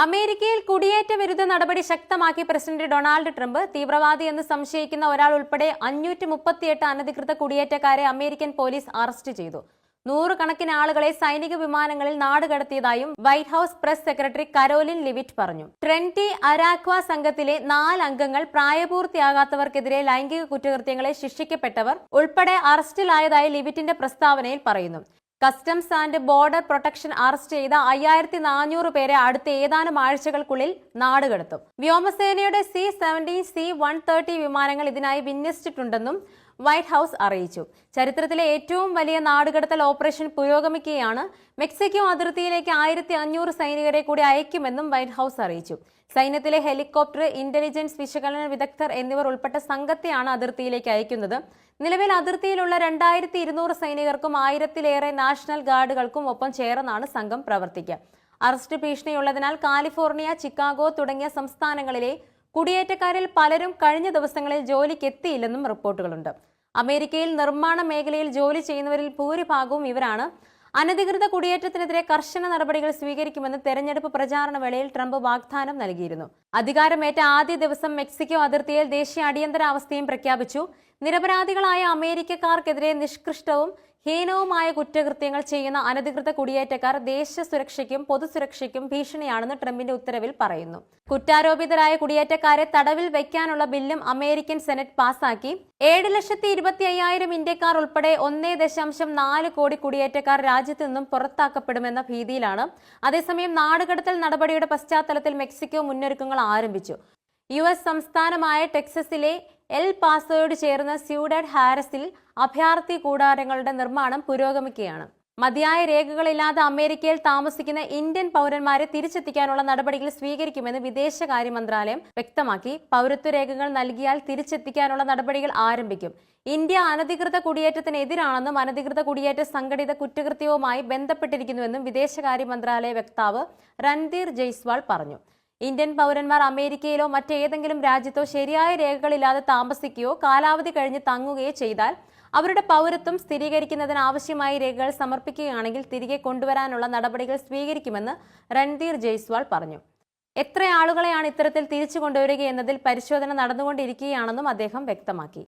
അമേരിക്കയിൽ കുടിയേറ്റ വിരുദ്ധ നടപടി ശക്തമാക്കി പ്രസിഡന്റ് ഡൊണാൾഡ് ട്രംപ്. തീവ്രവാദിയെന്ന് സംശയിക്കുന്ന ഒരാൾ ഉൾപ്പെടെ 538 അനധികൃത കുടിയേറ്റക്കാരെ അമേരിക്കൻ പോലീസ് അറസ്റ്റ് ചെയ്തു. നൂറുകണക്കിന് ആളുകളെ സൈനിക വിമാനങ്ങളിൽ നാടുകടത്തിയതായും White House press secretary Karoline Leavitt പറഞ്ഞു. ട്രെന്റി അരാക്വ സംഘത്തിലെ 4 അംഗങ്ങൾ പ്രായപൂർത്തിയാകാത്തവർക്കെതിരെ ലൈംഗിക കുറ്റകൃത്യങ്ങളെ ശിക്ഷിക്കപ്പെട്ടവർ ഉൾപ്പെടെ അറസ്റ്റിലായതായി ലിവിറ്റിന്റെ പ്രസ്താവനയിൽ പറയുന്നു. Customs and border protection arrest ചെയ്ത 5400 പേരെ അടുത്ത ഏതാനും ആഴ്ചകൾക്കുള്ളിൽ നാടുകടത്തും. വ്യോമസേനയുടെ C-17, C-130 വിമാനങ്ങൾ ഇതിനായി വിന്യസിച്ചിട്ടുണ്ടെന്നും വൈറ്റ് ഹൌസ് അറിയിച്ചു. ചരിത്രത്തിലെ ഏറ്റവും വലിയ നാടുകടത്തൽ ഓപ്പറേഷൻ പുരോഗമിക്കുകയാണ്. മെക്സിക്കോ അതിർത്തിയിലേക്ക് 1500 സൈനികരെ കൂടി അയക്കുമെന്നും വൈറ്റ് ഹൌസ് അറിയിച്ചു. സൈന്യത്തിലെ ഹെലികോപ്റ്റർ, ഇന്റലിജൻസ്, വിശകലന വിദഗ്ധർ എന്നിവർ ഉൾപ്പെട്ട സംഘത്തെയാണ് അതിർത്തിയിലേക്ക് അയക്കുന്നത്. നിലവിൽ അതിർത്തിയിലുള്ള 2200 സൈനികർക്കും 1000-ലേറെ നാഷണൽ ഗാർഡുകൾക്കും ഒപ്പം ചേർന്നാണ് സംഘം പ്രവർത്തിക്കുക. അറസ്റ്റ് ഭീഷണിയുള്ളതിനാൽ കാലിഫോർണിയ, ചിക്കാഗോ തുടങ്ങിയ സംസ്ഥാനങ്ങളിലെ കുടിയേറ്റക്കാരിൽ പലരും കഴിഞ്ഞ ദിവസങ്ങളിൽ ജോലിക്കെത്തിയില്ലെന്നും റിപ്പോർട്ടുകളുണ്ട്. അമേരിക്കയിൽ നിർമ്മാണ മേഖലയിൽ ജോലി ചെയ്യുന്നവരിൽ ഭൂരിഭാഗവും ഇവരാണ്. അനധികൃത കുടിയേറ്റത്തിനെതിരെ കർശന നടപടികൾ സ്വീകരിക്കുമെന്ന് തെരഞ്ഞെടുപ്പ് പ്രചാരണ വേളയിൽ ട്രംപ് വാഗ്ദാനം നൽകിയിരുന്നു. അധികാരമേറ്റ ആദ്യ ദിവസം മെക്സിക്കോ അതിർത്തിയിൽ ദേശീയ അടിയന്തരാവസ്ഥയും പ്രഖ്യാപിച്ചു. നിരപരാധികളായ അമേരിക്കക്കാർക്കെതിരെ നിഷ്കൃഷ്ടവും ഹീനവുമായ കുറ്റകൃത്യങ്ങൾ ചെയ്യുന്ന അനധികൃത കുടിയേറ്റക്കാർ ദേശ സുരക്ഷയ്ക്കും പൊതുസുരക്ഷയ്ക്കും ഭീഷണിയാണെന്ന് ട്രംപിന്റെ ഉത്തരവിൽ പറയുന്നു. കുറ്റാരോപിതരായ കുടിയേറ്റക്കാരെ തടവിൽ വയ്ക്കാനുള്ള ബില്ലും അമേരിക്കൻ സെനറ്റ് പാസാക്കി. 7,25,000 ഇന്ത്യക്കാർ ഉൾപ്പെടെ 1.4 കോടി കുടിയേറ്റക്കാർ രാജ്യത്തു നിന്നും പുറത്താക്കപ്പെടുമെന്ന ഭീതിയിലാണ്. അതേസമയം നാടുകടത്തൽ നടപടിയുടെ പശ്ചാത്തലത്തിൽ മെക്സിക്കോ മുന്നൊരുക്കങ്ങൾ ആരംഭിച്ചു. US സംസ്ഥാനമായ ടെക്സസിലെ എൽ പാസോയോട് ചേർന്ന സ്യൂഡഡ് ഹാരസിൽ അഭയാർത്ഥി കൂടാരങ്ങളുടെ നിർമ്മാണം പുരോഗമിക്കുകയാണ്. മതിയായ രേഖകളില്ലാതെ അമേരിക്കയിൽ താമസിക്കുന്ന ഇന്ത്യൻ പൗരന്മാരെ തിരിച്ചെത്തിക്കാനുള്ള നടപടികൾ സ്വീകരിക്കുമെന്ന് വിദേശകാര്യ മന്ത്രാലയം വ്യക്തമാക്കി. പൗരത്വ രേഖകൾ നൽകിയാൽ തിരിച്ചെത്തിക്കാനുള്ള നടപടികൾ ആരംഭിക്കും. ഇന്ത്യ അനധികൃത കുടിയേറ്റത്തിനെതിരാണെന്നും അനധികൃത കുടിയേറ്റ സംഘടിത കുറ്റകൃത്യവുമായി ബന്ധപ്പെട്ടിരിക്കുന്നുവെന്നും വിദേശകാര്യ മന്ത്രാലയ വക്താവ് രൺധീർ ജയ്സ്വാൾ പറഞ്ഞു. ഇന്ത്യൻ പൗരന്മാർ അമേരിക്കയിലോ മറ്റേതെങ്കിലും രാജ്യത്തോ ശരിയായ രേഖകളില്ലാതെ താമസിക്കുകയോ കാലാവധി കഴിഞ്ഞ് തങ്ങുകയോ ചെയ്താൽ അവരുടെ പൗരത്വം സ്ഥിരീകരിക്കുന്നതിന് ആവശ്യമായ രേഖകൾ സമർപ്പിക്കുകയാണെങ്കിൽ തിരികെ കൊണ്ടുവരാനുള്ള നടപടികൾ സ്വീകരിക്കുമെന്ന് രൺധീർ ജയ്സ്വാൾ പറഞ്ഞു. എത്ര ആളുകളെയാണ് ഇത്തരത്തിൽ തിരിച്ചു കൊണ്ടുവരിക എന്നതിൽ പരിശോധന നടന്നുകൊണ്ടിരിക്കുകയാണെന്നും അദ്ദേഹം വ്യക്തമാക്കി.